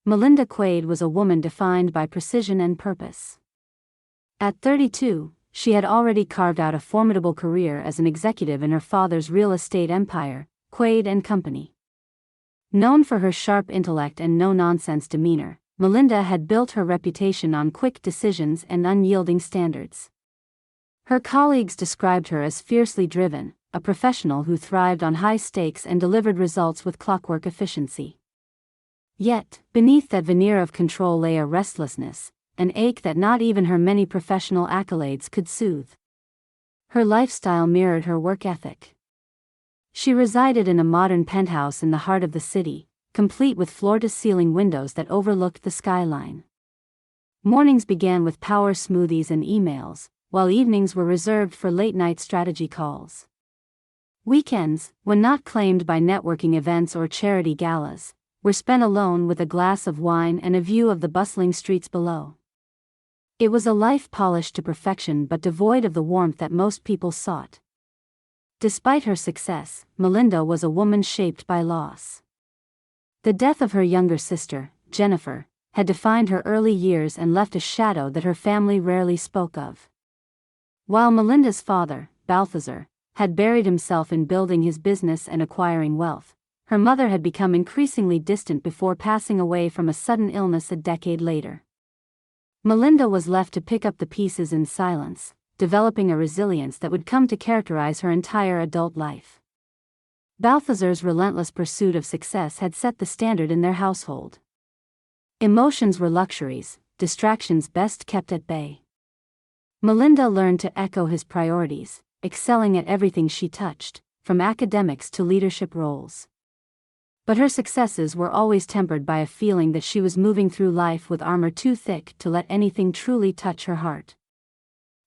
Melinda Quaid was a woman defined by precision and purpose. At 32, she had already carved out a formidable career as an executive in her father's real estate empire, Quaid and Company. Known for her sharp intellect and no-nonsense demeanor, Melinda had built her reputation on quick decisions and unyielding standards. Her colleagues described her as fiercely driven, a professional who thrived on high stakes and delivered results with clockwork efficiency. Yet, beneath that veneer of control lay a restlessness, an ache that not even her many professional accolades could soothe. Her lifestyle mirrored her work ethic. She resided in a modern penthouse in the heart of the city, complete with floor-to-ceiling windows that overlooked the skyline. Mornings began with power smoothies and emails, while evenings were reserved for late-night strategy calls. Weekends, when not claimed by networking events or charity galas, were spent alone with a glass of wine and a view of the bustling streets below. It was a life polished to perfection but devoid of the warmth that most people sought. Despite her success, Melinda was a woman shaped by loss. The death of her younger sister, Jennifer, had defined her early years and left a shadow that her family rarely spoke of. While Melinda's father, Balthazar, had buried himself in building his business and acquiring wealth, her mother had become increasingly distant before passing away from a sudden illness a decade later. Melinda was left to pick up the pieces in silence, developing a resilience that would come to characterize her entire adult life. Balthazar's relentless pursuit of success had set the standard in their household. Emotions were luxuries, distractions best kept at bay. Melinda learned to echo his priorities, excelling at everything she touched, from academics to leadership roles. But her successes were always tempered by a feeling that she was moving through life with armor too thick to let anything truly touch her heart.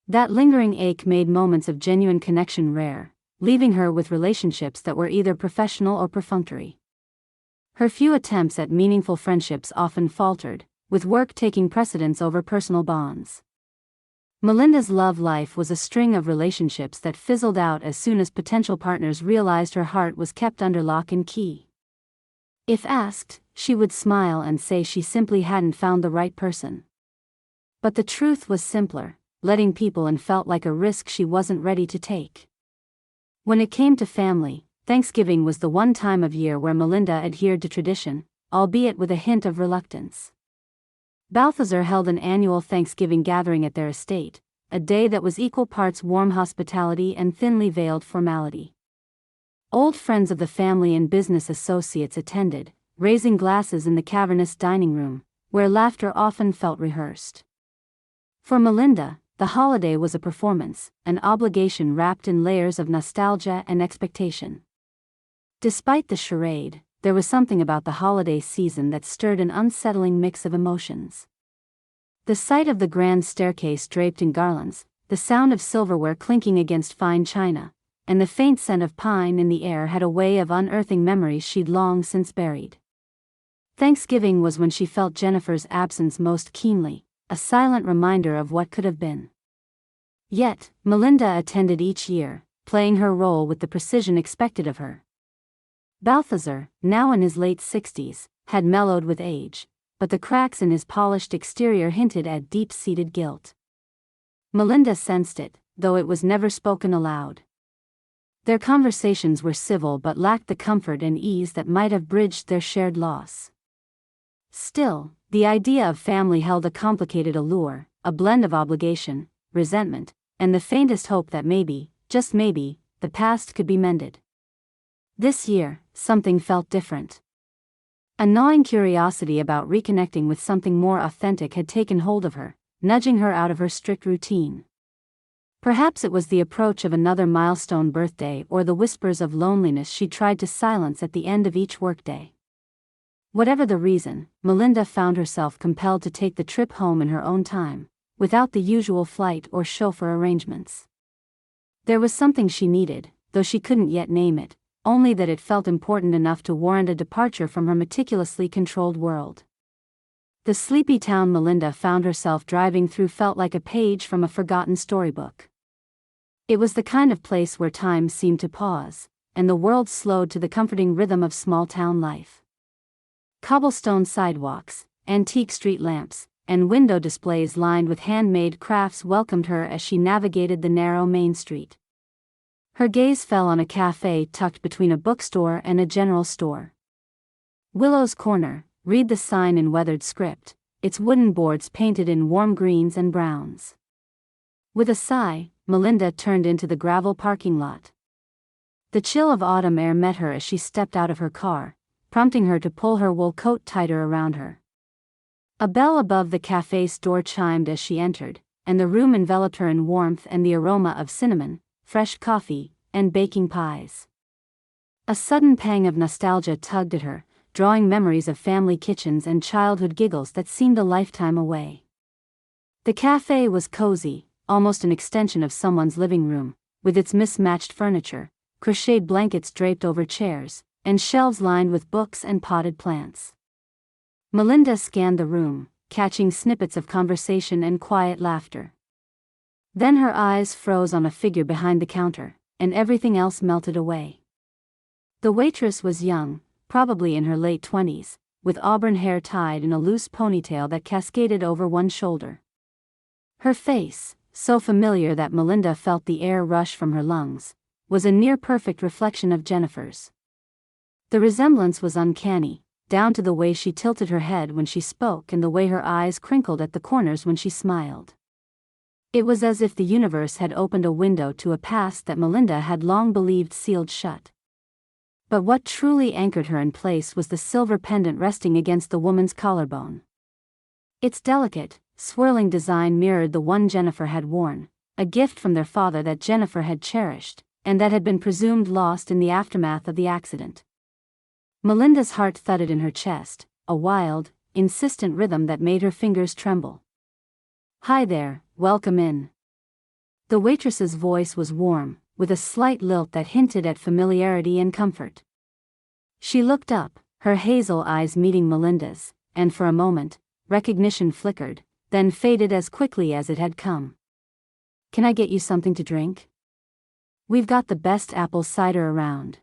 That lingering ache made moments of genuine connection rare, leaving her with relationships that were either professional or perfunctory. Her few attempts at meaningful friendships often faltered, with work taking precedence over personal bonds. Melinda's love life was a string of relationships that fizzled out as soon as potential partners realized her heart was kept under lock and key. If asked, she would smile and say she simply hadn't found the right person. But the truth was simpler: letting people in felt like a risk she wasn't ready to take. When it came to family, Thanksgiving was the one time of year where Melinda adhered to tradition, albeit with a hint of reluctance. Balthazar held an annual Thanksgiving gathering at their estate, a day that was equal parts warm hospitality and thinly veiled formality. Old friends of the family and business associates attended, raising glasses in the cavernous dining room, where laughter often felt rehearsed. For Melinda, the holiday was a performance, an obligation wrapped in layers of nostalgia and expectation. Despite the charade, there was something about the holiday season that stirred an unsettling mix of emotions. The sight of the grand staircase draped in garlands, the sound of silverware clinking against fine china, and the faint scent of pine in the air had a way of unearthing memories she'd long since buried. Thanksgiving was when she felt Jennifer's absence most keenly, a silent reminder of what could have been. Yet, Melinda attended each year, playing her role with the precision expected of her. Balthazar, now in his late 60s, had mellowed with age, but the cracks in his polished exterior hinted at deep-seated guilt. Melinda sensed it, though it was never spoken aloud. Their conversations were civil but lacked the comfort and ease that might have bridged their shared loss. Still, the idea of family held a complicated allure, a blend of obligation, resentment, and the faintest hope that maybe, just maybe, the past could be mended. This year, something felt different. A gnawing curiosity about reconnecting with something more authentic had taken hold of her, nudging her out of her strict routine. Perhaps it was the approach of another milestone birthday or the whispers of loneliness she tried to silence at the end of each workday. Whatever the reason, Melinda found herself compelled to take the trip home in her own time, without the usual flight or chauffeur arrangements. There was something she needed, though she couldn't yet name it, only that it felt important enough to warrant a departure from her meticulously controlled world. The sleepy town Melinda found herself driving through felt like a page from a forgotten storybook. It was the kind of place where time seemed to pause, and the world slowed to the comforting rhythm of small-town life. Cobblestone sidewalks, antique street lamps, and window displays lined with handmade crafts welcomed her as she navigated the narrow main street. Her gaze fell on a café tucked between a bookstore and a general store. Willow's Corner, read the sign in weathered script, its wooden boards painted in warm greens and browns. With a sigh, Melinda turned into the gravel parking lot. The chill of autumn air met her as she stepped out of her car, prompting her to pull her wool coat tighter around her. A bell above the café's door chimed as she entered, and the room enveloped her in warmth and the aroma of cinnamon, fresh coffee, and baking pies. A sudden pang of nostalgia tugged at her, drawing memories of family kitchens and childhood giggles that seemed a lifetime away. The café was cozy, almost an extension of someone's living room, with its mismatched furniture, crocheted blankets draped over chairs, and shelves lined with books and potted plants. Melinda scanned the room, catching snippets of conversation and quiet laughter. Then her eyes froze on a figure behind the counter, and everything else melted away. The waitress was young, probably in her late 20s, with auburn hair tied in a loose ponytail that cascaded over one shoulder. Her face, so familiar that Melinda felt the air rush from her lungs, was a near-perfect reflection of Jennifer's. The resemblance was uncanny, down to the way she tilted her head when she spoke and the way her eyes crinkled at the corners when she smiled. It was as if the universe had opened a window to a past that Melinda had long believed sealed shut. But what truly anchored her in place was the silver pendant resting against the woman's collarbone. Its delicate, swirling design mirrored the one Jennifer had worn, a gift from their father that Jennifer had cherished, and that had been presumed lost in the aftermath of the accident. Melinda's heart thudded in her chest, a wild, insistent rhythm that made her fingers tremble. "Hi there, welcome in." The waitress's voice was warm, with a slight lilt that hinted at familiarity and comfort. She looked up, her hazel eyes meeting Melinda's, and for a moment, recognition flickered, then faded as quickly as it had come. "Can I get you something to drink? We've got the best apple cider around."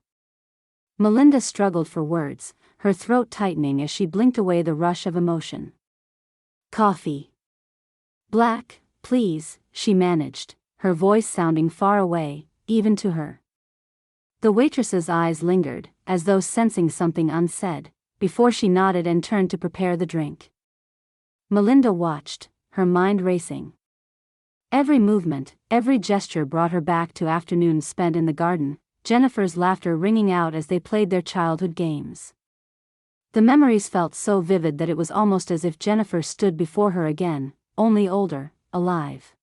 Melinda struggled for words, her throat tightening as she blinked away the rush of emotion. "Coffee. Black, please," she managed, her voice sounding far away, even to her. The waitress's eyes lingered, as though sensing something unsaid, before she nodded and turned to prepare the drink. Melinda watched, her mind racing. Every movement, every gesture brought her back to afternoons spent in the garden, Jennifer's laughter ringing out as they played their childhood games. The memories felt so vivid that it was almost as if Jennifer stood before her again, only older, alive.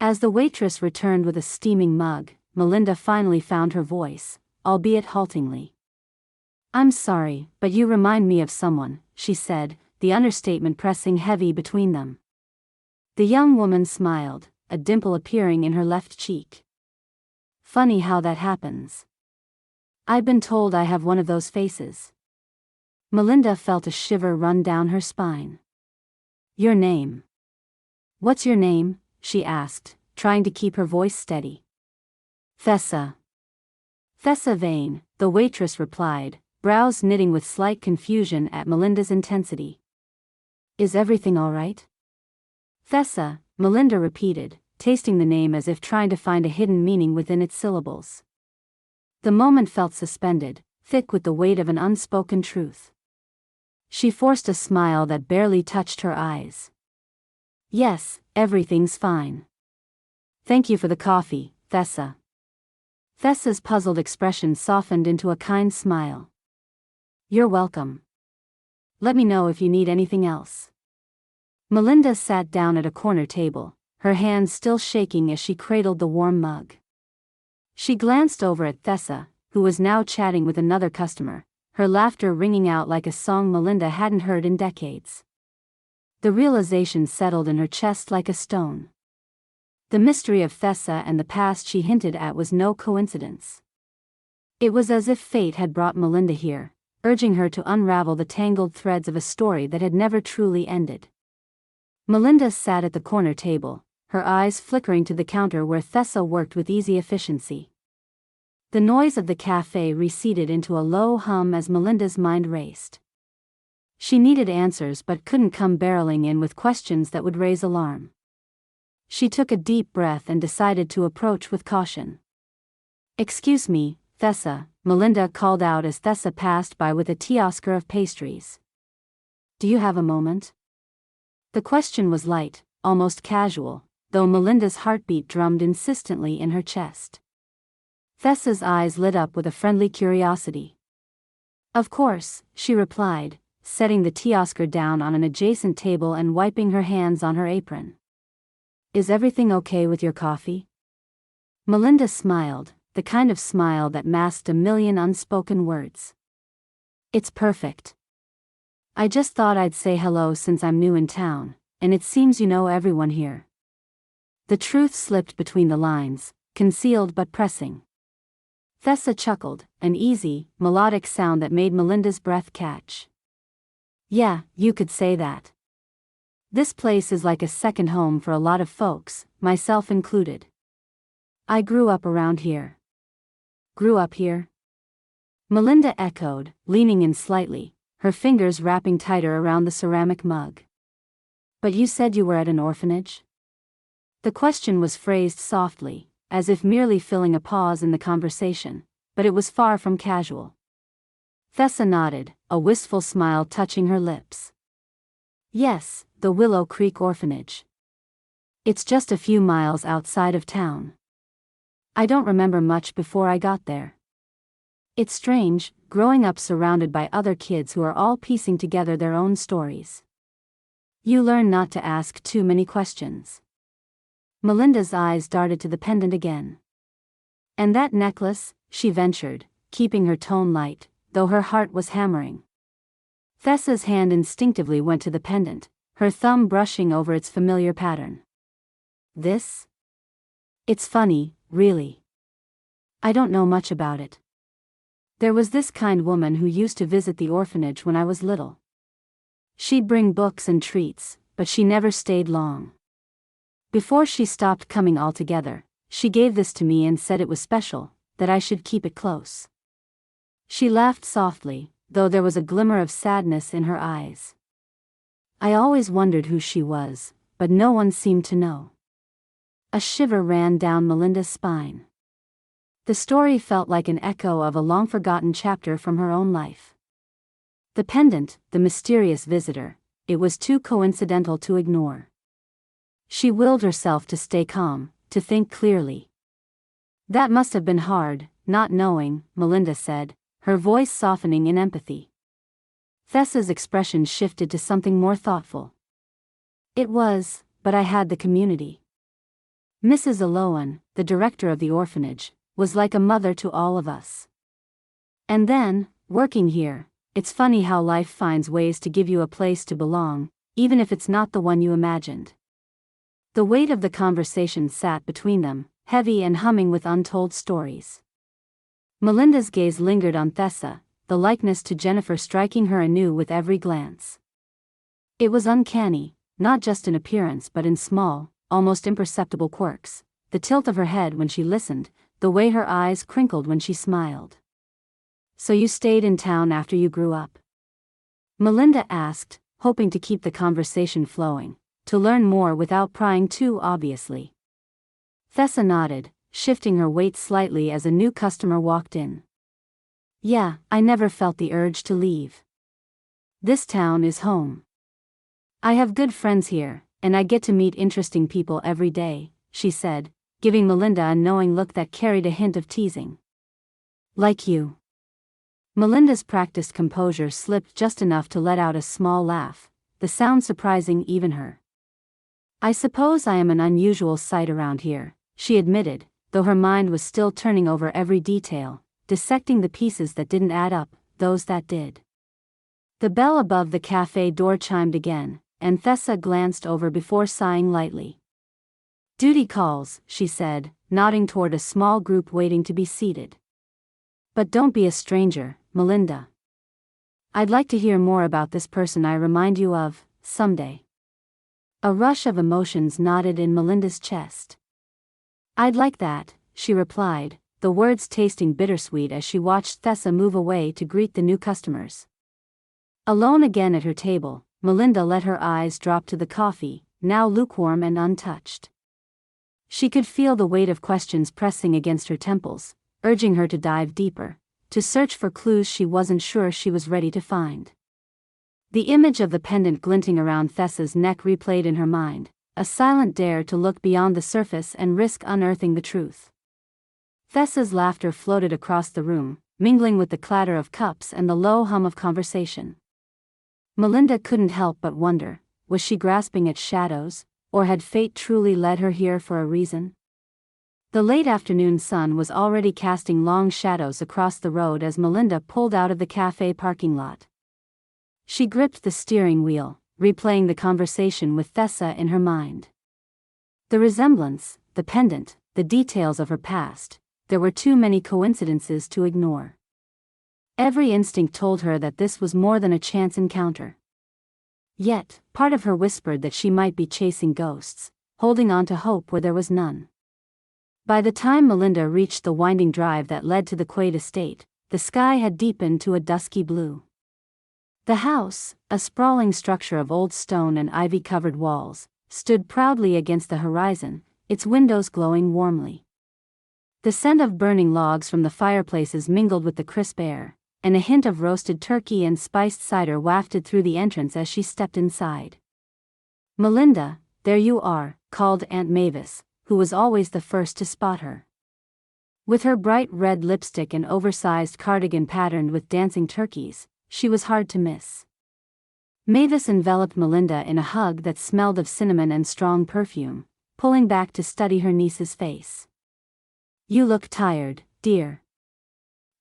As the waitress returned with a steaming mug, Melinda finally found her voice, albeit haltingly. "I'm sorry, but you remind me of someone," she said, the understatement pressing heavy between them. The young woman smiled, a dimple appearing in her left cheek. "Funny how that happens. I've been told I have one of those faces." Melinda felt a shiver run down her spine. "Your name." "What's your name?" she asked, trying to keep her voice steady. "Thessa." "Thessa Vane," the waitress replied, brows knitting with slight confusion at Melinda's intensity. "Is everything all right?" "Thessa," Melinda repeated, tasting the name as if trying to find a hidden meaning within its syllables. The moment felt suspended, thick with the weight of an unspoken truth. She forced a smile that barely touched her eyes. "Yes, everything's fine. Thank you for the coffee, Thessa." Thessa's puzzled expression softened into a kind smile. "You're welcome. Let me know if you need anything else." Melinda sat down at a corner table, her hands still shaking as she cradled the warm mug. She glanced over at Thessa, who was now chatting with another customer, her laughter ringing out like a song Melinda hadn't heard in decades. The realization settled in her chest like a stone. The mystery of Thessa and the past she hinted at was no coincidence. It was as if fate had brought Melinda here, urging her to unravel the tangled threads of a story that had never truly ended. Melinda sat at the corner table, her eyes flickering to the counter where Thessa worked with easy efficiency. The noise of the café receded into a low hum as Melinda's mind raced. She needed answers but couldn't come barreling in with questions that would raise alarm. She took a deep breath and decided to approach with caution. "Excuse me, Thessa," Melinda called out as Thessa passed by with a teoscar of pastries. "Do you have a moment?" The question was light, almost casual, though Melinda's heartbeat drummed insistently in her chest. Thessa's eyes lit up with a friendly curiosity. "Of course," she replied, setting the teoscar down on an adjacent table and wiping her hands on her apron. "Is everything okay with your coffee?" Melinda smiled, the kind of smile that masked a million unspoken words. "It's perfect. I just thought I'd say hello since I'm new in town, and it seems you know everyone here." The truth slipped between the lines, concealed but pressing. Thessa chuckled, an easy, melodic sound that made Melinda's breath catch. "Yeah, you could say that. This place is like a second home for a lot of folks, myself included. I grew up around here." "Grew up here?" Melinda echoed, leaning in slightly, her fingers wrapping tighter around the ceramic mug. "But you said you were at an orphanage?" The question was phrased softly, as if merely filling a pause in the conversation, but it was far from casual. Thessa nodded, a wistful smile touching her lips. "Yes, the Willow Creek Orphanage. It's just a few miles outside of town. I don't remember much before I got there. It's strange, growing up surrounded by other kids who are all piecing together their own stories. You learn not to ask too many questions." Melinda's eyes darted to the pendant again. "And that necklace?" she ventured, keeping her tone light, though her heart was hammering. Thessa's hand instinctively went to the pendant, her thumb brushing over its familiar pattern. "This? It's funny, really. I don't know much about it. There was this kind woman who used to visit the orphanage when I was little. She'd bring books and treats, but she never stayed long. Before she stopped coming altogether, she gave this to me and said it was special, that I should keep it close." She laughed softly, though there was a glimmer of sadness in her eyes. "I always wondered who she was, but no one seemed to know." A shiver ran down Melinda's spine. The story felt like an echo of a long-forgotten chapter from her own life. The pendant, the mysterious visitor, it was too coincidental to ignore. She willed herself to stay calm, to think clearly. "That must have been hard, not knowing," Melinda said, her voice softening in empathy. Thessa's expression shifted to something more thoughtful. "It was, but I had the community. Mrs. Aloan, the director of the orphanage, was like a mother to all of us. And then, working here, it's funny how life finds ways to give you a place to belong, even if it's not the one you imagined." The weight of the conversation sat between them, heavy and humming with untold stories. Melinda's gaze lingered on Thessa, the likeness to Jennifer striking her anew with every glance. It was uncanny, not just in appearance but in small, almost imperceptible quirks, the tilt of her head when she listened, the way her eyes crinkled when she smiled. "So you stayed in town after you grew up?" Melinda asked, hoping to keep the conversation flowing, to learn more without prying too obviously. Thessa nodded, shifting her weight slightly as a new customer walked in. "Yeah, I never felt the urge to leave. This town is home. I have good friends here, and I get to meet interesting people every day," she said, giving Melinda a knowing look that carried a hint of teasing. "Like you." Melinda's practiced composure slipped just enough to let out a small laugh, the sound surprising even her. "I suppose I am an unusual sight around here," she admitted, though her mind was still turning over every detail, dissecting the pieces that didn't add up, those that did. The bell above the café door chimed again, and Thessa glanced over before sighing lightly. "Duty calls," she said, nodding toward a small group waiting to be seated. "But don't be a stranger, Melinda. I'd like to hear more about this person I remind you of, someday." A rush of emotions knotted in Melinda's chest. "I'd like that," she replied, the words tasting bittersweet as she watched Thessa move away to greet the new customers. Alone again at her table, Melinda let her eyes drop to the coffee, now lukewarm and untouched. She could feel the weight of questions pressing against her temples, urging her to dive deeper, to search for clues she wasn't sure she was ready to find. The image of the pendant glinting around Thessa's neck replayed in her mind, a silent dare to look beyond the surface and risk unearthing the truth. Thessa's laughter floated across the room, mingling with the clatter of cups and the low hum of conversation. Melinda couldn't help but wonder, was she grasping at shadows, or had fate truly led her here for a reason? The late afternoon sun was already casting long shadows across the road as Melinda pulled out of the cafe parking lot. She gripped the steering wheel, replaying the conversation with Thessa in her mind. The resemblance, the pendant, the details of her past, there were too many coincidences to ignore. Every instinct told her that this was more than a chance encounter. Yet, part of her whispered that she might be chasing ghosts, holding on to hope where there was none. By the time Melinda reached the winding drive that led to the Quaid estate, the sky had deepened to a dusky blue. The house, a sprawling structure of old stone and ivy-covered walls, stood proudly against the horizon, its windows glowing warmly. The scent of burning logs from the fireplaces mingled with the crisp air, and a hint of roasted turkey and spiced cider wafted through the entrance as she stepped inside. "Melinda, there you are," called Aunt Mavis, who was always the first to spot her. With her bright red lipstick and oversized cardigan patterned with dancing turkeys, she was hard to miss. Mavis enveloped Melinda in a hug that smelled of cinnamon and strong perfume, pulling back to study her niece's face. "You look tired, dear.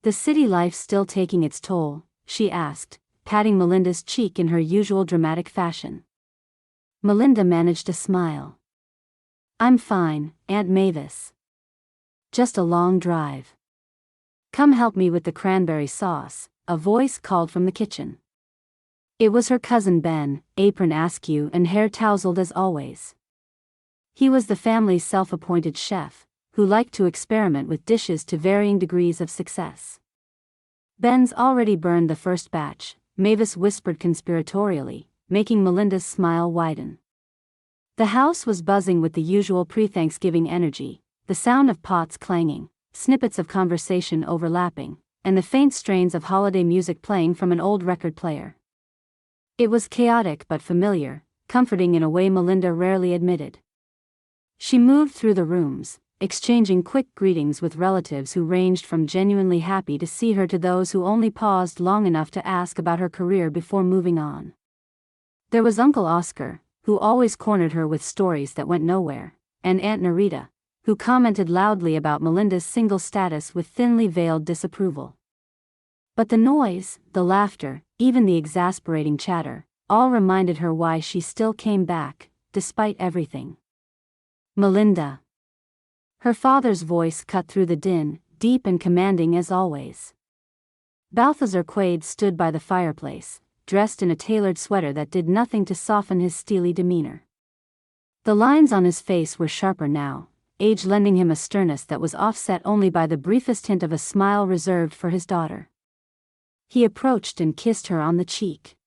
The city life still taking its toll?" she asked, patting Melinda's cheek in her usual dramatic fashion. Melinda managed a smile. "I'm fine, Aunt Mavis. Just a long drive. Come help me with the cranberry sauce," a voice called from the kitchen. It was her cousin Ben, apron askew and hair tousled as always. He was the family's self-appointed chef, who liked to experiment with dishes to varying degrees of success. "Ben's already burned the first batch," Mavis whispered conspiratorially, making Melinda's smile widen. The house was buzzing with the usual pre-Thanksgiving energy, the sound of pots clanging, snippets of conversation overlapping, and the faint strains of holiday music playing from an old record player. It was chaotic but familiar, comforting in a way Melinda rarely admitted. She moved through the rooms, exchanging quick greetings with relatives who ranged from genuinely happy to see her to those who only paused long enough to ask about her career before moving on. There was Uncle Oscar, who always cornered her with stories that went nowhere, and Aunt Nerita, who commented loudly about Melinda's single status with thinly veiled disapproval. But the noise, the laughter, even the exasperating chatter, all reminded her why she still came back, despite everything. "Melinda." Her father's voice cut through the din, deep and commanding as always. Balthazar Quaid stood by the fireplace, dressed in a tailored sweater that did nothing to soften his steely demeanor. The lines on his face were sharper now, age lending him a sternness that was offset only by the briefest hint of a smile reserved for his daughter. He approached and kissed her on the cheek.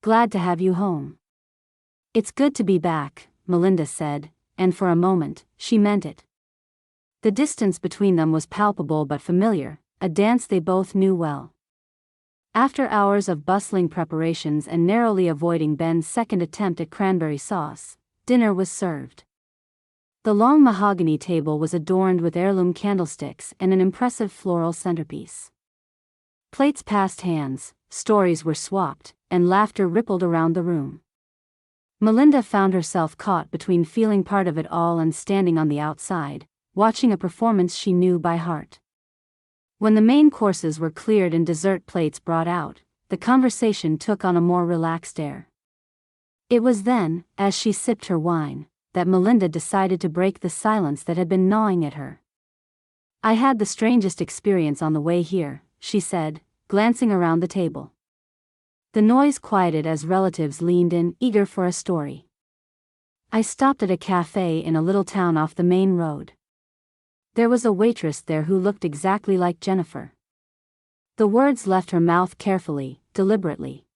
"Glad to have you home." "It's good to be back," Melinda said, and for a moment, she meant it. The distance between them was palpable but familiar, a dance they both knew well. After hours of bustling preparations and narrowly avoiding Ben's second attempt at cranberry sauce, dinner was served. The long mahogany table was adorned with heirloom candlesticks and an impressive floral centerpiece. Plates passed hands, stories were swapped, and laughter rippled around the room. Melinda found herself caught between feeling part of it all and standing on the outside, watching a performance she knew by heart. When the main courses were cleared and dessert plates brought out, the conversation took on a more relaxed air. It was then, as she sipped her wine, that Melinda decided to break the silence that had been gnawing at her. "I had the strangest experience on the way here," she said, glancing around the table. The noise quieted as relatives leaned in, eager for a story. "I stopped at a café in a little town off the main road. There was a waitress there who looked exactly like Jennifer." The words left her mouth carefully, deliberately.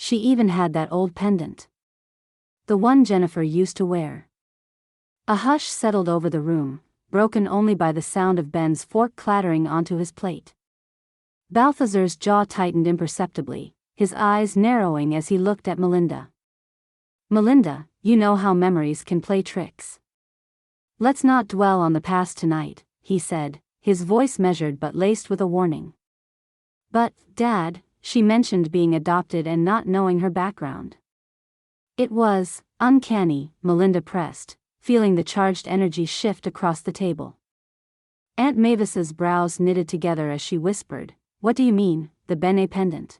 She even had that old pendant. The one Jennifer used to wear. A hush settled over the room, broken only by the sound of Ben's fork clattering onto his plate. Balthazar's jaw tightened imperceptibly, his eyes narrowing as he looked at Melinda. "Melinda, you know how memories can play tricks. Let's not dwell on the past tonight," he said, his voice measured but laced with a warning. "But, Dad," she mentioned being adopted and not knowing her background. "It was uncanny," Melinda pressed, feeling the charged energy shift across the table. Aunt Mavis's brows knitted together as she whispered, "What do you mean, the Benet pendant?"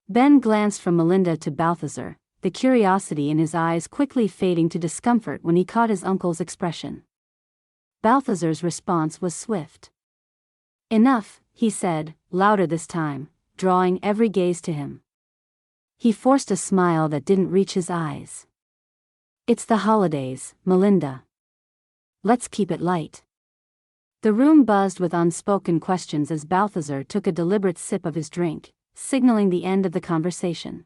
Ben glanced from Melinda to Balthazar, the curiosity in his eyes quickly fading to discomfort when he caught his uncle's expression. Balthazar's response was swift. "Enough," he said, louder this time, drawing every gaze to him. He forced a smile that didn't reach his eyes. "It's the holidays, Melinda. Let's keep it light." The room buzzed with unspoken questions as Balthazar took a deliberate sip of his drink, signaling the end of the conversation.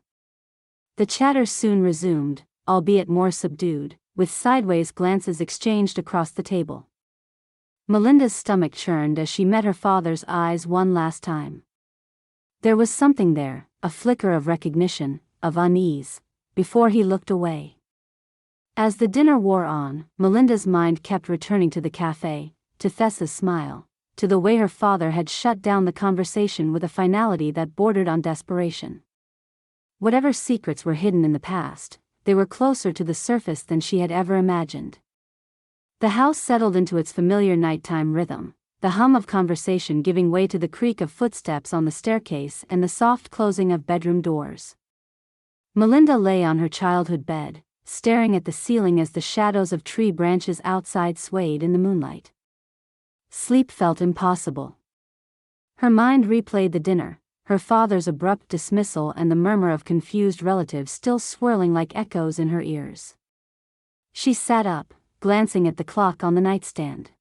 The chatter soon resumed, albeit more subdued, with sideways glances exchanged across the table. Melinda's stomach churned as she met her father's eyes one last time. There was something there, a flicker of recognition, of unease, before he looked away. As the dinner wore on, Melinda's mind kept returning to the café, to Tessa's smile, to the way her father had shut down the conversation with a finality that bordered on desperation. Whatever secrets were hidden in the past, they were closer to the surface than she had ever imagined. The house settled into its familiar nighttime rhythm, the hum of conversation giving way to the creak of footsteps on the staircase and the soft closing of bedroom doors. Melinda lay on her childhood bed, staring at the ceiling as the shadows of tree branches outside swayed in the moonlight. Sleep felt impossible. Her mind replayed the dinner, her father's abrupt dismissal and the murmur of confused relatives still swirling like echoes in her ears. She sat up, glancing at the clock on the nightstand.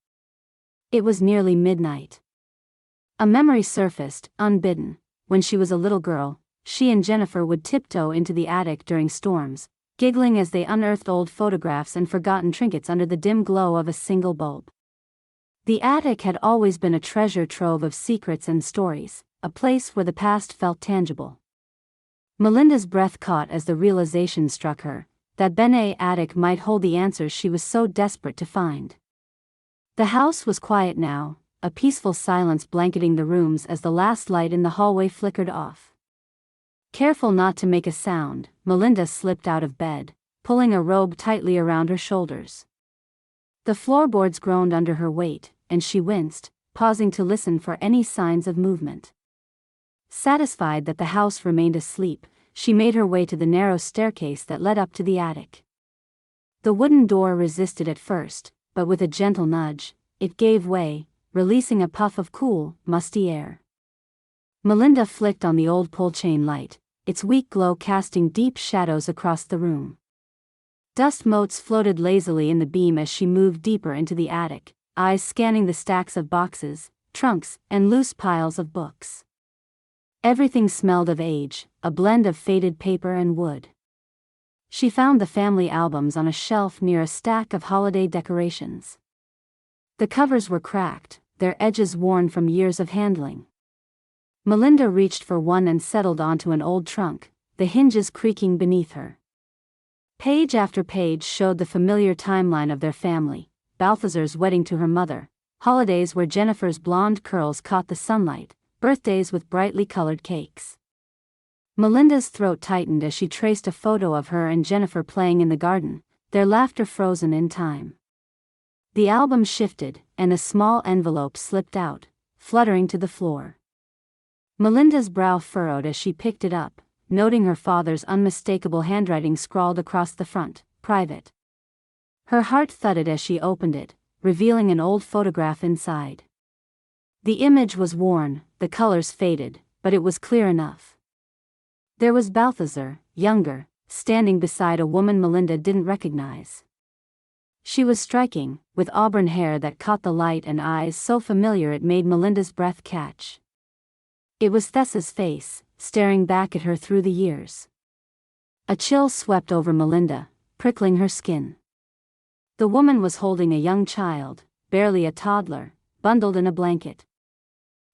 It was nearly midnight. A memory surfaced, unbidden. When she was a little girl, she and Jennifer would tiptoe into the attic during storms, giggling as they unearthed old photographs and forgotten trinkets under the dim glow of a single bulb. The attic had always been a treasure trove of secrets and stories, a place where the past felt tangible. Melinda's breath caught as the realization struck her, that Benet attic might hold the answers she was so desperate to find. The house was quiet now, a peaceful silence blanketing the rooms as the last light in the hallway flickered off. Careful not to make a sound, Melinda slipped out of bed, pulling a robe tightly around her shoulders. The floorboards groaned under her weight, and she winced, pausing to listen for any signs of movement. Satisfied that the house remained asleep, she made her way to the narrow staircase that led up to the attic. The wooden door resisted at first, but with a gentle nudge, it gave way, releasing a puff of cool, musty air. Melinda flicked on the old pull-chain light, its weak glow casting deep shadows across the room. Dust motes floated lazily in the beam as she moved deeper into the attic, eyes scanning the stacks of boxes, trunks, and loose piles of books. Everything smelled of age, a blend of faded paper and wood. She found the family albums on a shelf near a stack of holiday decorations. The covers were cracked, their edges worn from years of handling. Melinda reached for one and settled onto an old trunk, the hinges creaking beneath her. Page after page showed the familiar timeline of their family, Balthazar's wedding to her mother, holidays where Jennifer's blonde curls caught the sunlight, birthdays with brightly colored cakes. Melinda's throat tightened as she traced a photo of her and Jennifer playing in the garden, their laughter frozen in time. The album shifted, and a small envelope slipped out, fluttering to the floor. Melinda's brow furrowed as she picked it up, noting her father's unmistakable handwriting scrawled across the front, "Private." Her heart thudded as she opened it, revealing an old photograph inside. The image was worn, the colors faded, but it was clear enough. There was Balthazar, younger, standing beside a woman Melinda didn't recognize. She was striking, with auburn hair that caught the light and eyes so familiar it made Melinda's breath catch. It was Tessa's face, staring back at her through the years. A chill swept over Melinda, prickling her skin. The woman was holding a young child, barely a toddler, bundled in a blanket.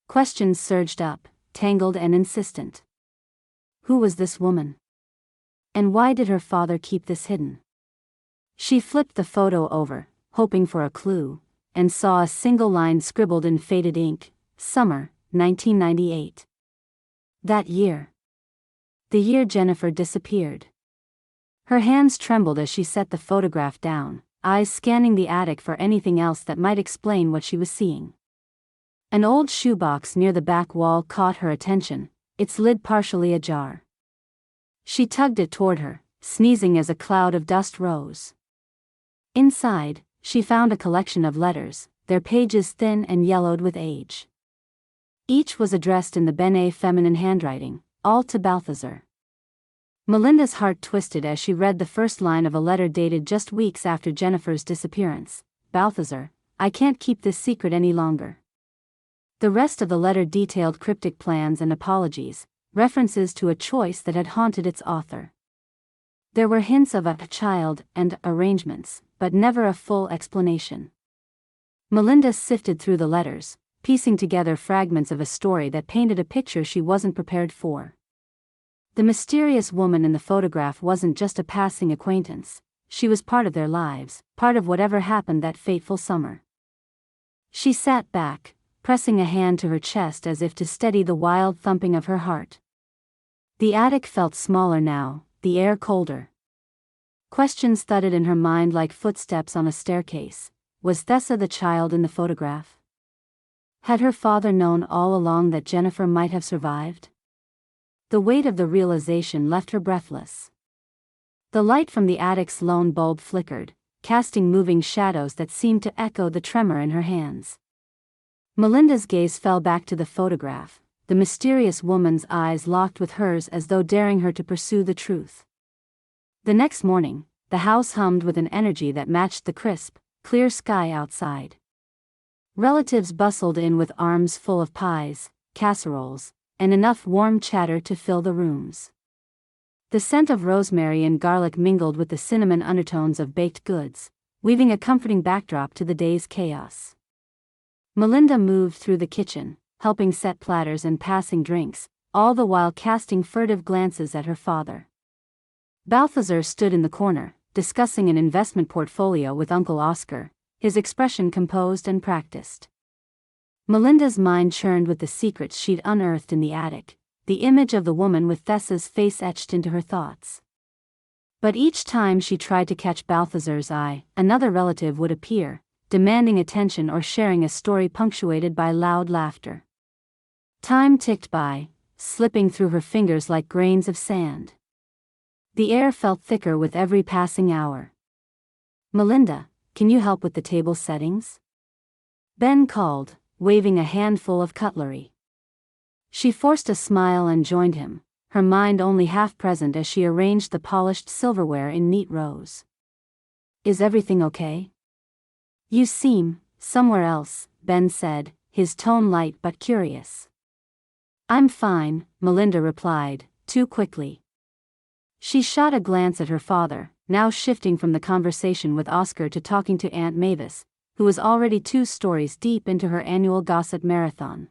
Questions surged up, tangled and insistent. Who was this woman? And why did her father keep this hidden? She flipped the photo over, hoping for a clue, and saw a single line scribbled in faded ink: Summer, 1998. That year. The year Jennifer disappeared. Her hands trembled as she set the photograph down, eyes scanning the attic for anything else that might explain what she was seeing. An old shoebox near the back wall caught her attention, its lid partially ajar. She tugged it toward her, sneezing as a cloud of dust rose. Inside, she found a collection of letters, their pages thin and yellowed with age. Each was addressed in the benign feminine handwriting, all to Balthazar. Melinda's heart twisted as she read the first line of a letter dated just weeks after Jennifer's disappearance. Balthazar, I can't keep this secret any longer. The rest of the letter detailed cryptic plans and apologies, references to a choice that had haunted its author. There were hints of a child and arrangements, but never a full explanation. Melinda sifted through the letters, piecing together fragments of a story that painted a picture she wasn't prepared for. The mysterious woman in the photograph wasn't just a passing acquaintance, she was part of their lives, part of whatever happened that fateful summer. She sat back, pressing a hand to her chest as if to steady the wild thumping of her heart. The attic felt smaller now, the air colder. Questions thudded in her mind like footsteps on a staircase. Was Thessa the child in the photograph? Had her father known all along that Jennifer might have survived? The weight of the realization left her breathless. The light from the attic's lone bulb flickered, casting moving shadows that seemed to echo the tremor in her hands. Melinda's gaze fell back to the photograph, the mysterious woman's eyes locked with hers as though daring her to pursue the truth. The next morning, the house hummed with an energy that matched the crisp, clear sky outside. Relatives bustled in with arms full of pies, casseroles, and enough warm chatter to fill the rooms. The scent of rosemary and garlic mingled with the cinnamon undertones of baked goods, weaving a comforting backdrop to the day's chaos. Melinda moved through the kitchen, helping set platters and passing drinks, all the while casting furtive glances at her father. Balthazar stood in the corner, discussing an investment portfolio with Uncle Oscar, his expression composed and practiced. Melinda's mind churned with the secrets she'd unearthed in the attic, the image of the woman with Thessa's face etched into her thoughts. But each time she tried to catch Balthazar's eye, another relative would appear, demanding attention or sharing a story punctuated by loud laughter. Time ticked by, slipping through her fingers like grains of sand. The air felt thicker with every passing hour. Melinda, can you help with the table settings? Ben called, waving a handful of cutlery. She forced a smile and joined him, her mind only half present as she arranged the polished silverware in neat rows. Is everything okay? You seem somewhere else, Ben said, his tone light but curious. I'm fine, Melinda replied, too quickly. She shot a glance at her father, now shifting from the conversation with Oscar to talking to Aunt Mavis, who was already 2 stories deep into her annual gossip marathon.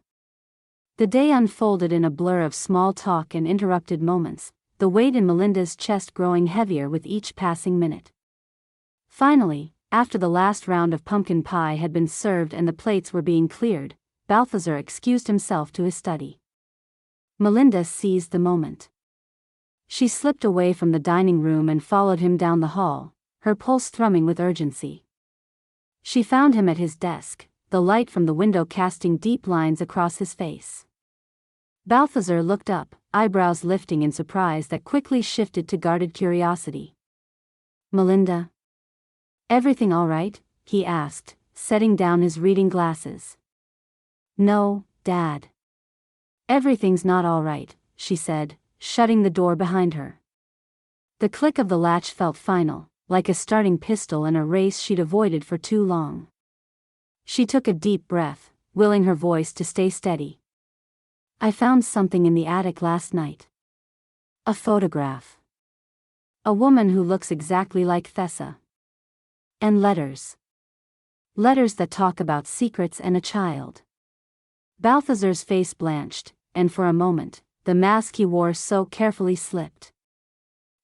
The day unfolded in a blur of small talk and interrupted moments, the weight in Melinda's chest growing heavier with each passing minute. Finally, after the last round of pumpkin pie had been served and the plates were being cleared, Balthazar excused himself to his study. Melinda seized the moment. She slipped away from the dining room and followed him down the hall, her pulse thrumming with urgency. She found him at his desk, the light from the window casting deep lines across his face. Balthazar looked up, eyebrows lifting in surprise that quickly shifted to guarded curiosity. Melinda? Everything all right? He asked, setting down his reading glasses. No, Dad. Everything's not all right, she said, shutting the door behind her. The click of the latch felt final, like a starting pistol in a race she'd avoided for too long. She took a deep breath, willing her voice to stay steady. I found something in the attic last night. A photograph. A woman who looks exactly like Thessa. And letters. Letters that talk about secrets and a child. Balthazar's face blanched, and for a moment, the mask he wore so carefully slipped.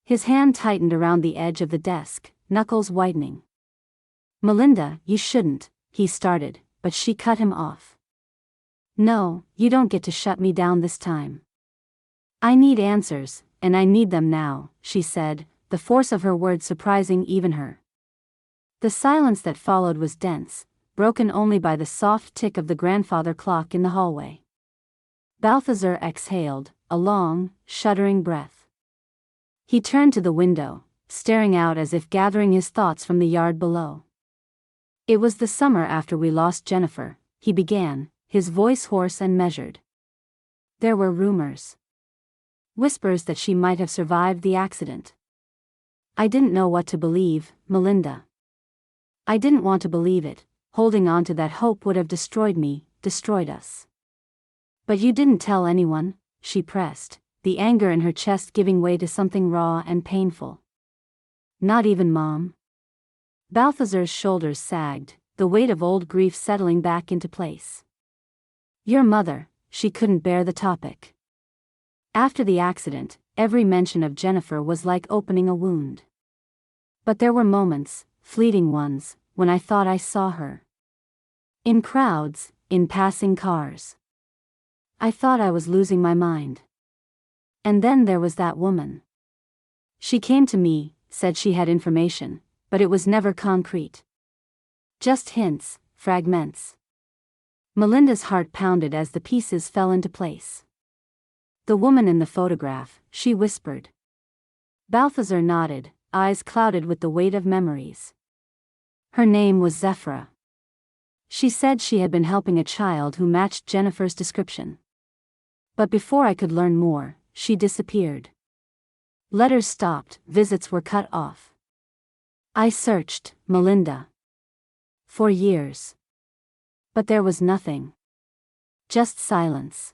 His hand tightened around the edge of the desk, knuckles whitening. "Melinda, you shouldn't," he started, but she cut him off. "No, you don't get to shut me down this time. I need answers, and I need them now," she said, the force of her words surprising even her. The silence that followed was dense, broken only by the soft tick of the grandfather clock in the hallway. Balthazar exhaled, a long, shuddering breath. He turned to the window, staring out as if gathering his thoughts from the yard below. "It was the summer after we lost Jennifer," he began, his voice hoarse and measured. "There were rumors. Whispers that she might have survived the accident. I didn't know what to believe, Melinda. I didn't want to believe it. Holding on to that hope would have destroyed me, destroyed us. But you didn't tell anyone," she pressed, the anger in her chest giving way to something raw and painful. "Not even Mom?" Balthazar's shoulders sagged, the weight of old grief settling back into place. "Your mother," she couldn't bear the topic. After the accident, every mention of Jennifer was like opening a wound. But there were moments, fleeting ones, when I thought I saw her. In crowds, in passing cars. I thought I was losing my mind. And then there was that woman. She came to me, said she had information, but it was never concrete. Just hints, fragments." Melinda's heart pounded as the pieces fell into place. "The woman in the photograph," she whispered. Balthazar nodded, eyes clouded with the weight of memories. "Her name was Zephra. She said she had been helping a child who matched Jennifer's description. But before I could learn more, she disappeared. Letters stopped, visits were cut off. I searched, Melinda. For years. But there was nothing. Just silence.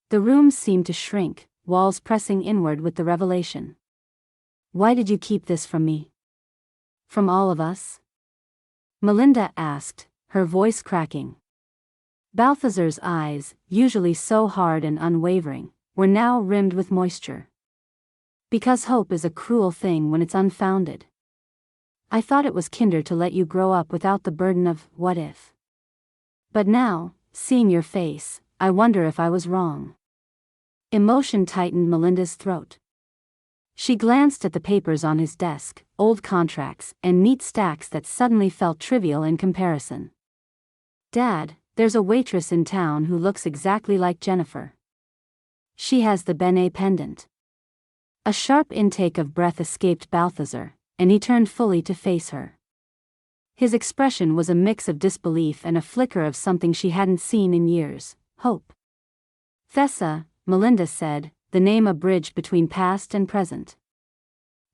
The room seemed to shrink, walls pressing inward with the revelation. Why did you keep this from me? From all of us? Melinda asked, her voice cracking. Balthazar's eyes, usually so hard and unwavering, were now rimmed with moisture. Because hope is a cruel thing when it's unfounded. I thought it was kinder to let you grow up without the burden of what if. But now, seeing your face, I wonder if I was wrong. Emotion tightened Melinda's throat. She glanced at the papers on his desk, old contracts, and neat stacks that suddenly felt trivial in comparison. Dad, there's a waitress in town who looks exactly like Jennifer. She has the Benet pendant. A sharp intake of breath escaped Balthazar, and he turned fully to face her. His expression was a mix of disbelief and a flicker of something she hadn't seen in years, hope. Thessa, Melinda said, the name a bridge between past and present.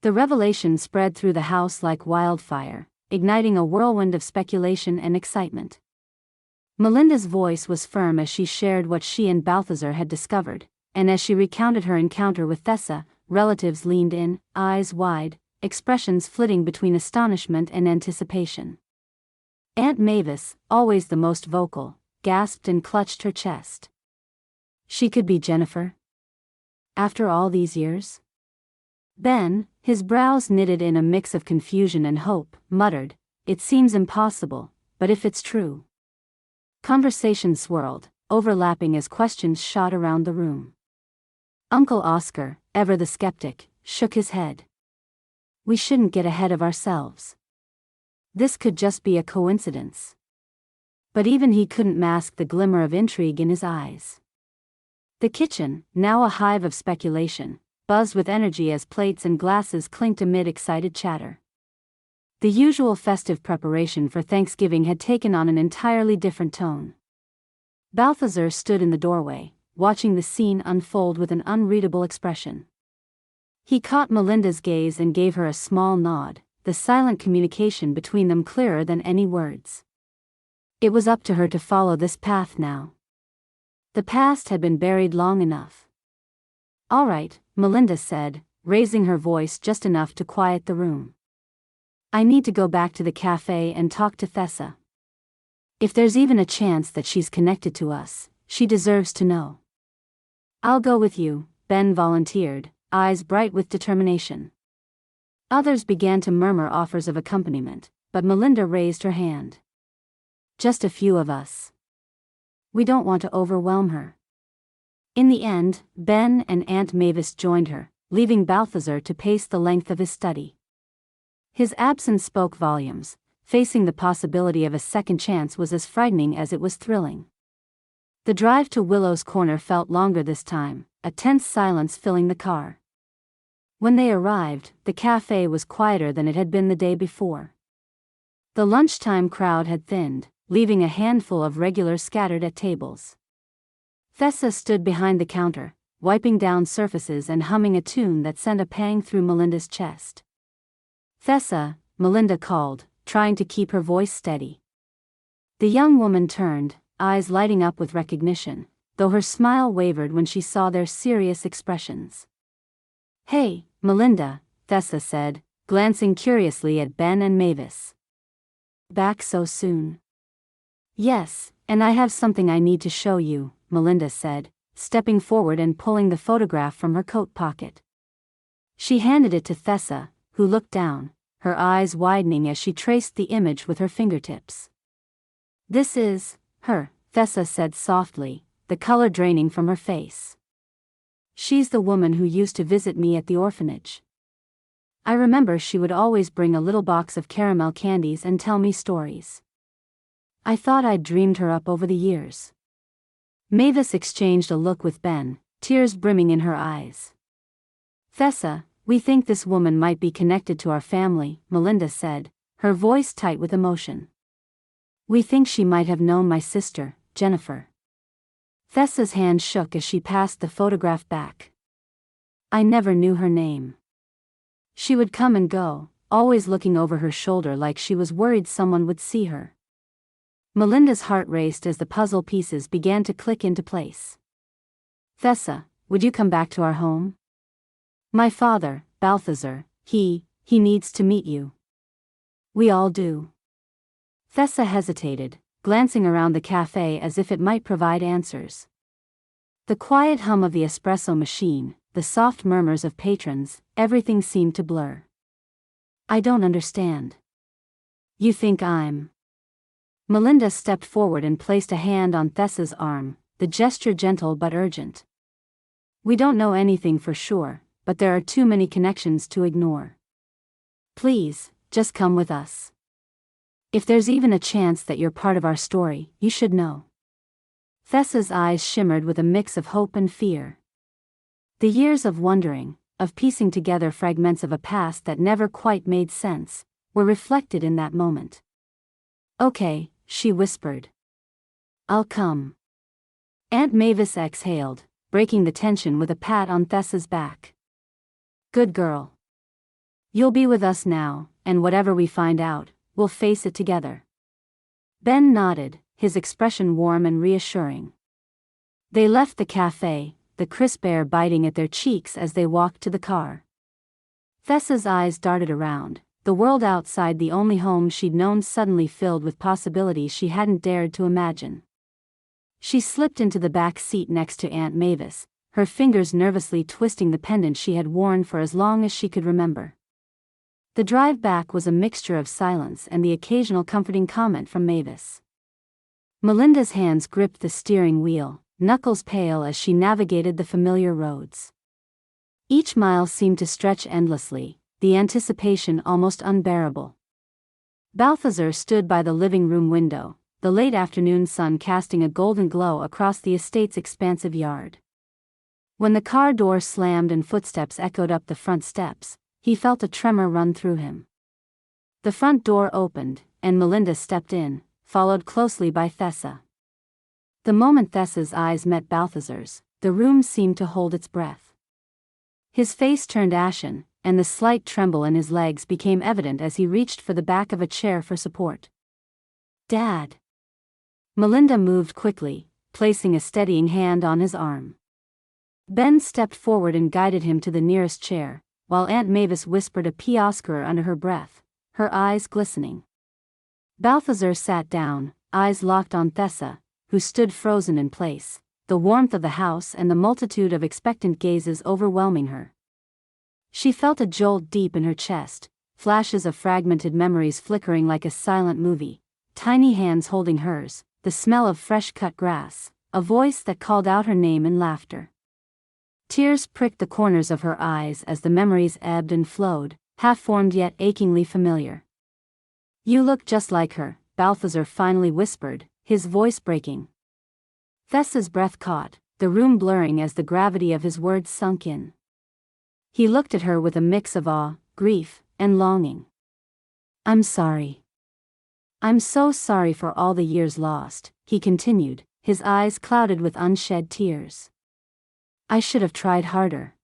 The revelation spread through the house like wildfire, igniting a whirlwind of speculation and excitement. Melinda's voice was firm as she shared what she and Balthazar had discovered, and as she recounted her encounter with Thessa, relatives leaned in, eyes wide, expressions flitting between astonishment and anticipation. Aunt Mavis, always the most vocal, gasped and clutched her chest. She could be Jennifer? After all these years? Ben, his brows knitted in a mix of confusion and hope, muttered, "It seems impossible, but if it's true." Conversation swirled, overlapping as questions shot around the room. Uncle Oscar, ever the skeptic, shook his head. We shouldn't get ahead of ourselves. This could just be a coincidence. But even he couldn't mask the glimmer of intrigue in his eyes. The kitchen, now a hive of speculation, buzzed with energy as plates and glasses clinked amid excited chatter. The usual festive preparation for Thanksgiving had taken on an entirely different tone. Balthazar stood in the doorway, watching the scene unfold with an unreadable expression. He caught Melinda's gaze and gave her a small nod, the silent communication between them clearer than any words. It was up to her to follow this path now. The past had been buried long enough. All right, Melinda said, raising her voice just enough to quiet the room. I need to go back to the cafe and talk to Tessa. If there's even a chance that she's connected to us, she deserves to know. I'll go with you, Ben volunteered, eyes bright with determination. Others began to murmur offers of accompaniment, but Melinda raised her hand. Just a few of us. We don't want to overwhelm her. In the end, Ben and Aunt Mavis joined her, leaving Balthazar to pace the length of his study. His absence spoke volumes. Facing the possibility of a second chance was as frightening as it was thrilling. The drive to Willow's Corner felt longer this time, a tense silence filling the car. When they arrived, the cafe was quieter than it had been the day before. The lunchtime crowd had thinned, leaving a handful of regulars scattered at tables. Tessa stood behind the counter, wiping down surfaces and humming a tune that sent a pang through Melinda's chest. Tessa, Melinda called, trying to keep her voice steady. The young woman turned, eyes lighting up with recognition, though her smile wavered when she saw their serious expressions. Hey, Melinda, Tessa said, glancing curiously at Ben and Mavis. Back so soon? Yes, and I have something I need to show you, Melinda said, stepping forward and pulling the photograph from her coat pocket. She handed it to Tessa, who looked down, her eyes widening as she traced the image with her fingertips. This is her, Tessa said softly, the color draining from her face. She's the woman who used to visit me at the orphanage. I remember she would always bring a little box of caramel candies and tell me stories. I thought I'd dreamed her up over the years. Mavis exchanged a look with Ben, tears brimming in her eyes. Tessa, we think this woman might be connected to our family, Melinda said, her voice tight with emotion. We think she might have known my sister, Jennifer. Tessa's hand shook as she passed the photograph back. I never knew her name. She would come and go, always looking over her shoulder like she was worried someone would see her. Melinda's heart raced as the puzzle pieces began to click into place. Tessa, would you come back to our home? My father, Balthazar, he needs to meet you. We all do. Tessa hesitated, glancing around the cafe as if it might provide answers. The quiet hum of the espresso machine, the soft murmurs of patrons, everything seemed to blur. I don't understand. You think I'm... Melinda stepped forward and placed a hand on Tessa's arm, the gesture gentle but urgent. We don't know anything for sure, but there are too many connections to ignore. Please, just come with us. If there's even a chance that you're part of our story, you should know. Tessa's eyes shimmered with a mix of hope and fear. The years of wondering, of piecing together fragments of a past that never quite made sense, were reflected in that moment. Okay, she whispered. I'll come. Aunt Mavis exhaled, breaking the tension with a pat on Tessa's back. Good girl. You'll be with us now, and whatever we find out, we'll face it together. Ben nodded, his expression warm and reassuring. They left the cafe, the crisp air biting at their cheeks as they walked to the car. Tessa's eyes darted around, the world outside the only home she'd known suddenly filled with possibilities she hadn't dared to imagine. She slipped into the back seat next to Aunt Mavis, her fingers nervously twisting the pendant she had worn for as long as she could remember. The drive back was a mixture of silence and the occasional comforting comment from Mavis. Melinda's hands gripped the steering wheel, knuckles pale as she navigated the familiar roads. Each mile seemed to stretch endlessly, the anticipation almost unbearable. Balthazar stood by the living room window, the late afternoon sun casting a golden glow across the estate's expansive yard. When the car door slammed and footsteps echoed up the front steps, he felt a tremor run through him. The front door opened, and Melinda stepped in, followed closely by Tessa. The moment Tessa's eyes met Balthazar's, the room seemed to hold its breath. His face turned ashen, and the slight tremble in his legs became evident as he reached for the back of a chair for support. Dad! Melinda moved quickly, placing a steadying hand on his arm. Ben stepped forward and guided him to the nearest chair, while Aunt Mavis whispered a piosquer under her breath, her eyes glistening. Balthazar sat down, eyes locked on Thessa, who stood frozen in place, the warmth of the house and the multitude of expectant gazes overwhelming her. She felt a jolt deep in her chest, flashes of fragmented memories flickering like a silent movie, tiny hands holding hers, the smell of fresh-cut grass, a voice that called out her name in laughter. Tears pricked the corners of her eyes as the memories ebbed and flowed, half-formed yet achingly familiar. "You look just like her," Balthazar finally whispered, his voice breaking. Thessa's breath caught, the room blurring as the gravity of his words sunk in. He looked at her with a mix of awe, grief, and longing. "I'm sorry. I'm so sorry for all the years lost," he continued, his eyes clouded with unshed tears. "I should have tried harder.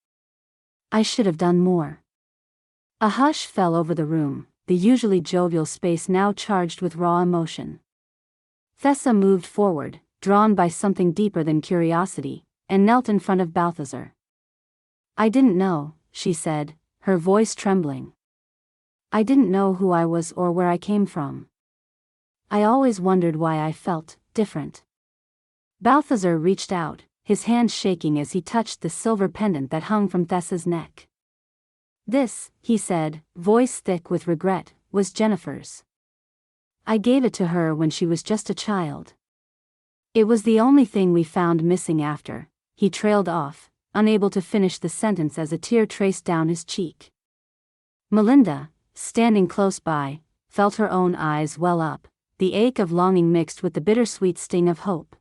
I should have done more." A hush fell over the room, the usually jovial space now charged with raw emotion. Thessa moved forward, drawn by something deeper than curiosity, and knelt in front of Balthazar. "I didn't know," she said, her voice trembling. "I didn't know who I was or where I came from. I always wondered why I felt different." Balthazar reached out, his hand shaking as he touched the silver pendant that hung from Thessa's neck. "This," he said, voice thick with regret, "was Jennifer's. I gave it to her when she was just a child. It was the only thing we found missing after." He trailed off, unable to finish the sentence as a tear traced down his cheek. Melinda, standing close by, felt her own eyes well up, the ache of longing mixed with the bittersweet sting of hope.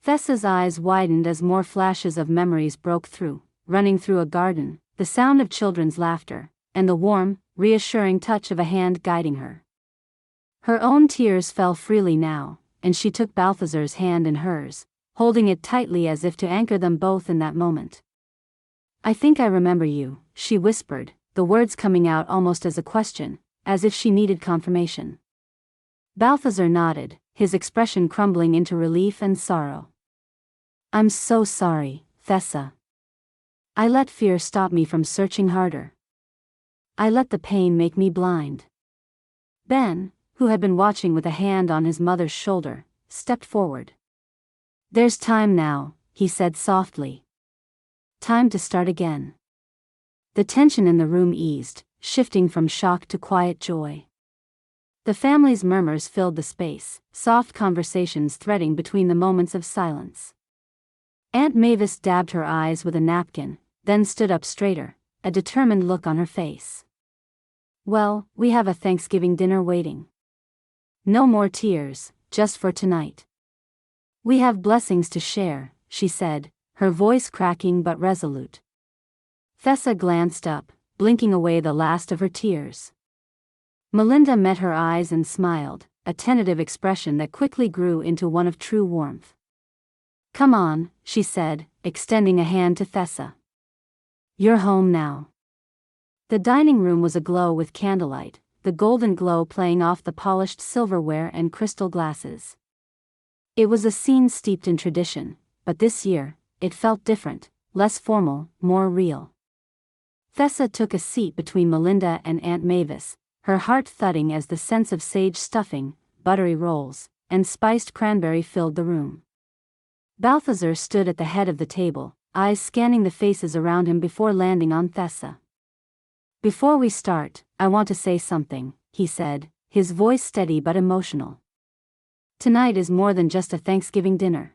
Thessa's eyes widened as more flashes of memories broke through, running through a garden, the sound of children's laughter, and the warm, reassuring touch of a hand guiding her. Her own tears fell freely now, and she took Balthazar's hand in hers, holding it tightly as if to anchor them both in that moment. "I think I remember you," she whispered, the words coming out almost as a question, as if she needed confirmation. Balthazar nodded, his expression crumbling into relief and sorrow. "I'm so sorry, Thessa. I let fear stop me from searching harder. I let the pain make me blind." Ben, who had been watching with a hand on his mother's shoulder, stepped forward. "There's time now," he said softly. "Time to start again." The tension in the room eased, shifting from shock to quiet joy. The family's murmurs filled the space, soft conversations threading between the moments of silence. Aunt Mavis dabbed her eyes with a napkin, then stood up straighter, a determined look on her face. "Well, we have a Thanksgiving dinner waiting. No more tears, just for tonight. We have blessings to share," she said, her voice cracking but resolute. Thessa glanced up, blinking away the last of her tears. Melinda met her eyes and smiled, a tentative expression that quickly grew into one of true warmth. "Come on," she said, extending a hand to Thessa. "You're home now." The dining room was aglow with candlelight, the golden glow playing off the polished silverware and crystal glasses. It was a scene steeped in tradition, but this year, it felt different, less formal, more real. Thessa took a seat between Melinda and Aunt Mavis, her heart thudding as the sense of sage stuffing, buttery rolls, and spiced cranberry filled the room. Balthazar stood at the head of the table, eyes scanning the faces around him before landing on Thessa. "Before we start, I want to say something," he said, his voice steady but emotional. "Tonight is more than just a Thanksgiving dinner.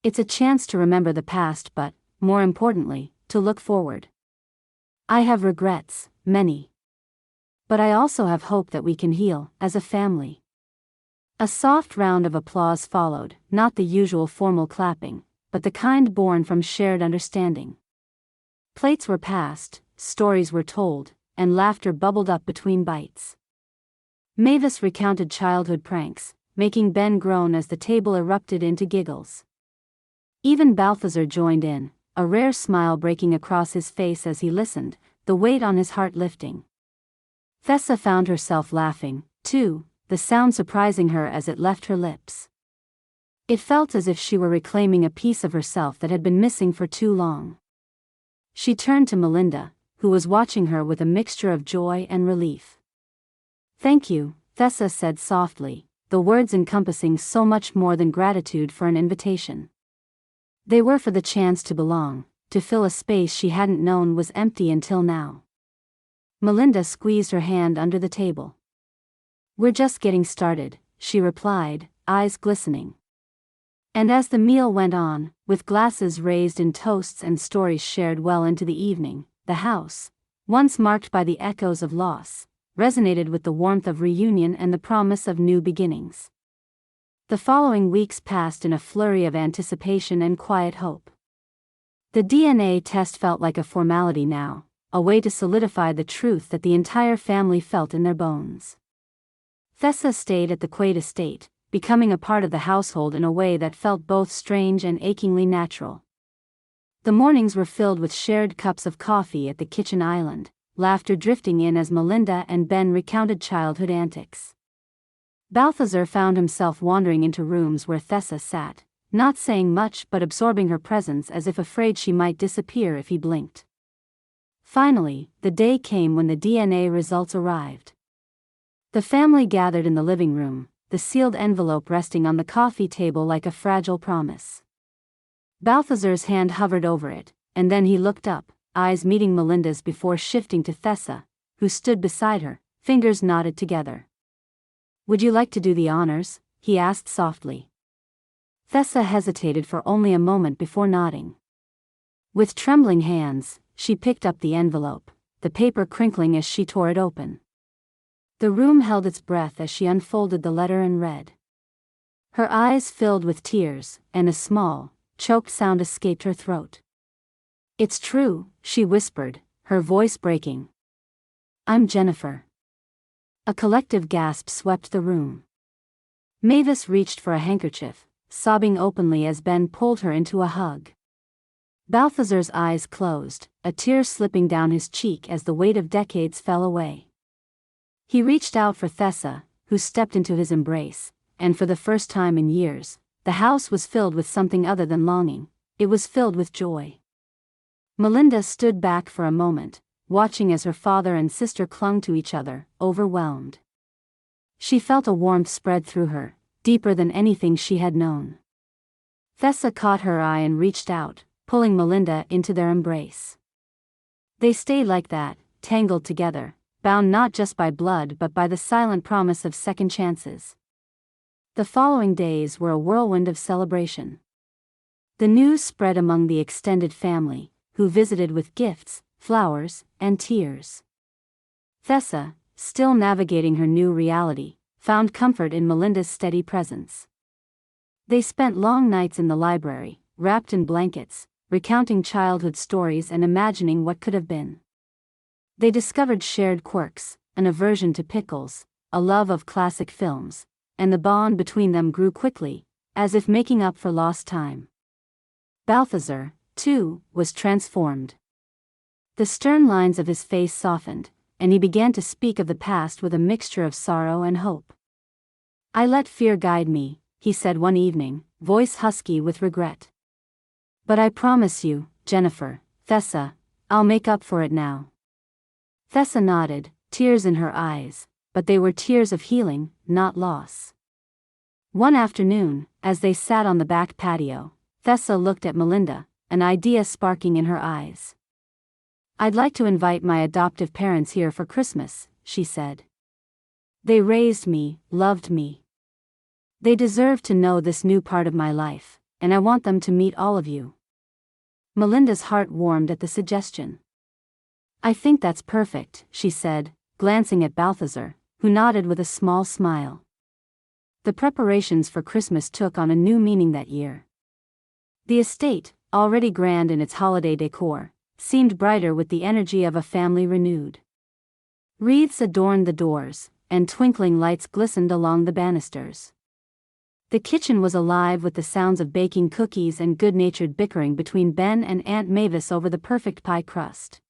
It's a chance to remember the past but, more importantly, to look forward. I have regrets, many. But I also have hope that we can heal, as a family." A soft round of applause followed, not the usual formal clapping, but the kind born from shared understanding. Plates were passed, stories were told, and laughter bubbled up between bites. Mavis recounted childhood pranks, making Ben groan as the table erupted into giggles. Even Balthazar joined in, a rare smile breaking across his face as he listened, the weight on his heart lifting. Thessa found herself laughing, too, the sound surprising her as it left her lips. It felt as if she were reclaiming a piece of herself that had been missing for too long. She turned to Melinda, who was watching her with a mixture of joy and relief. "Thank you," Thessa said softly, the words encompassing so much more than gratitude for an invitation. They were for the chance to belong, to fill a space she hadn't known was empty until now. Melinda squeezed her hand under the table. "We're just getting started," she replied, eyes glistening. And as the meal went on, with glasses raised in toasts and stories shared well into the evening, the house, once marked by the echoes of loss, resonated with the warmth of reunion and the promise of new beginnings. The following weeks passed in a flurry of anticipation and quiet hope. The DNA test felt like a formality now, a way to solidify the truth that the entire family felt in their bones. Thessa stayed at the Quaid estate, becoming a part of the household in a way that felt both strange and achingly natural. The mornings were filled with shared cups of coffee at the kitchen island, laughter drifting in as Melinda and Ben recounted childhood antics. Balthazar found himself wandering into rooms where Thessa sat, not saying much but absorbing her presence as if afraid she might disappear if he blinked. Finally, the day came when the DNA results arrived. The family gathered in the living room, the sealed envelope resting on the coffee table like a fragile promise. Balthazar's hand hovered over it, and then he looked up, eyes meeting Melinda's before shifting to Thessa, who stood beside her, fingers knotted together. "Would you like to do the honors?" he asked softly. Thessa hesitated for only a moment before nodding. With trembling hands, she picked up the envelope, the paper crinkling as she tore it open. The room held its breath as she unfolded the letter and read. Her eyes filled with tears, and a small, choked sound escaped her throat. "It's true," she whispered, her voice breaking. "I'm Jennifer." A collective gasp swept the room. Mavis reached for a handkerchief, sobbing openly as Ben pulled her into a hug. Balthazar's eyes closed, a tear slipping down his cheek as the weight of decades fell away. He reached out for Thessa, who stepped into his embrace, and for the first time in years, the house was filled with something other than longing. It was filled with joy. Melinda stood back for a moment, watching as her father and sister clung to each other, overwhelmed. She felt a warmth spread through her, deeper than anything she had known. Thessa caught her eye and reached out, pulling Melinda into their embrace. They stayed like that, tangled together, bound not just by blood but by the silent promise of second chances. The following days were a whirlwind of celebration. The news spread among the extended family, who visited with gifts, flowers, and tears. Thessa, still navigating her new reality, found comfort in Melinda's steady presence. They spent long nights in the library, wrapped in blankets, recounting childhood stories and imagining what could have been. They discovered shared quirks, an aversion to pickles, a love of classic films, and the bond between them grew quickly, as if making up for lost time. Balthazar, too, was transformed. The stern lines of his face softened, and he began to speak of the past with a mixture of sorrow and hope. "I let fear guide me," he said one evening, voice husky with regret. "But I promise you, Jennifer, Thessa, I'll make up for it now." Thessa nodded, tears in her eyes, but they were tears of healing, not loss. One afternoon, as they sat on the back patio, Thessa looked at Melinda, an idea sparking in her eyes. "I'd like to invite my adoptive parents here for Christmas," she said. "They raised me, loved me. They deserve to know this new part of my life, and I want them to meet all of you." Melinda's heart warmed at the suggestion. "I think that's perfect," she said, glancing at Balthazar, who nodded with a small smile. The preparations for Christmas took on a new meaning that year. The estate, already grand in its holiday decor, seemed brighter with the energy of a family renewed. Wreaths adorned the doors, and twinkling lights glistened along the banisters. The kitchen was alive with the sounds of baking cookies and good-natured bickering between Ben and Aunt Mavis over the perfect pie crust.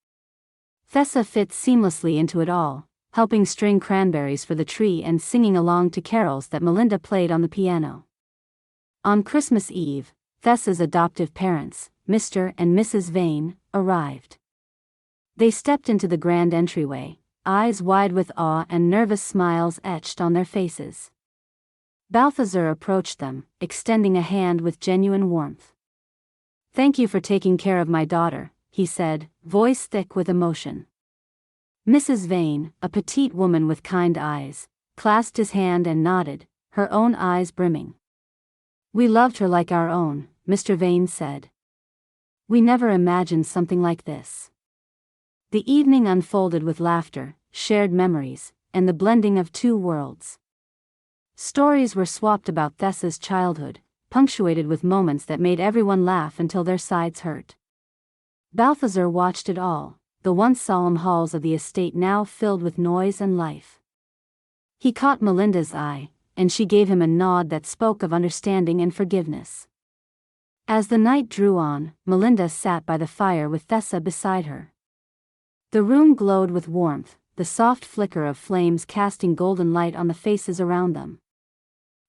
Thessa fit seamlessly into it all, helping string cranberries for the tree and singing along to carols that Melinda played on the piano. On Christmas Eve, Thessa's adoptive parents, Mr. and Mrs. Vane, arrived. They stepped into the grand entryway, eyes wide with awe and nervous smiles etched on their faces. Balthazar approached them, extending a hand with genuine warmth. "Thank you for taking care of my daughter," he said, voice thick with emotion. Mrs. Vane, a petite woman with kind eyes, clasped his hand and nodded, her own eyes brimming. "We loved her like our own," Mr. Vane said. "We never imagined something like this." The evening unfolded with laughter, shared memories, and the blending of two worlds. Stories were swapped about Tessa's childhood, punctuated with moments that made everyone laugh until their sides hurt. Balthazar watched it all, the once solemn halls of the estate now filled with noise and life. He caught Melinda's eye, and she gave him a nod that spoke of understanding and forgiveness. As the night drew on, Melinda sat by the fire with Tessa beside her. The room glowed with warmth, the soft flicker of flames casting golden light on the faces around them.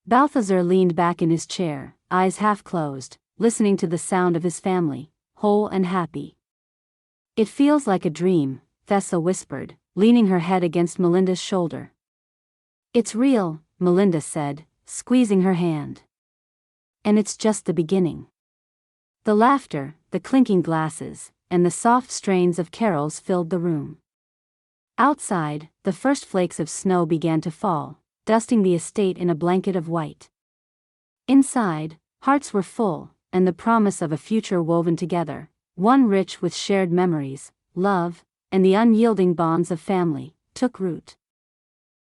Balthazar leaned back in his chair, eyes half closed, listening to the sound of his family, whole and happy. "It feels like a dream," Tessa whispered, leaning her head against Melinda's shoulder. "It's real," Melinda said, squeezing her hand. "And it's just the beginning." The laughter, the clinking glasses, and the soft strains of carols filled the room. Outside, the first flakes of snow began to fall, dusting the estate in a blanket of white. Inside, hearts were full, and the promise of a future woven together, one rich with shared memories, love, and the unyielding bonds of family, took root.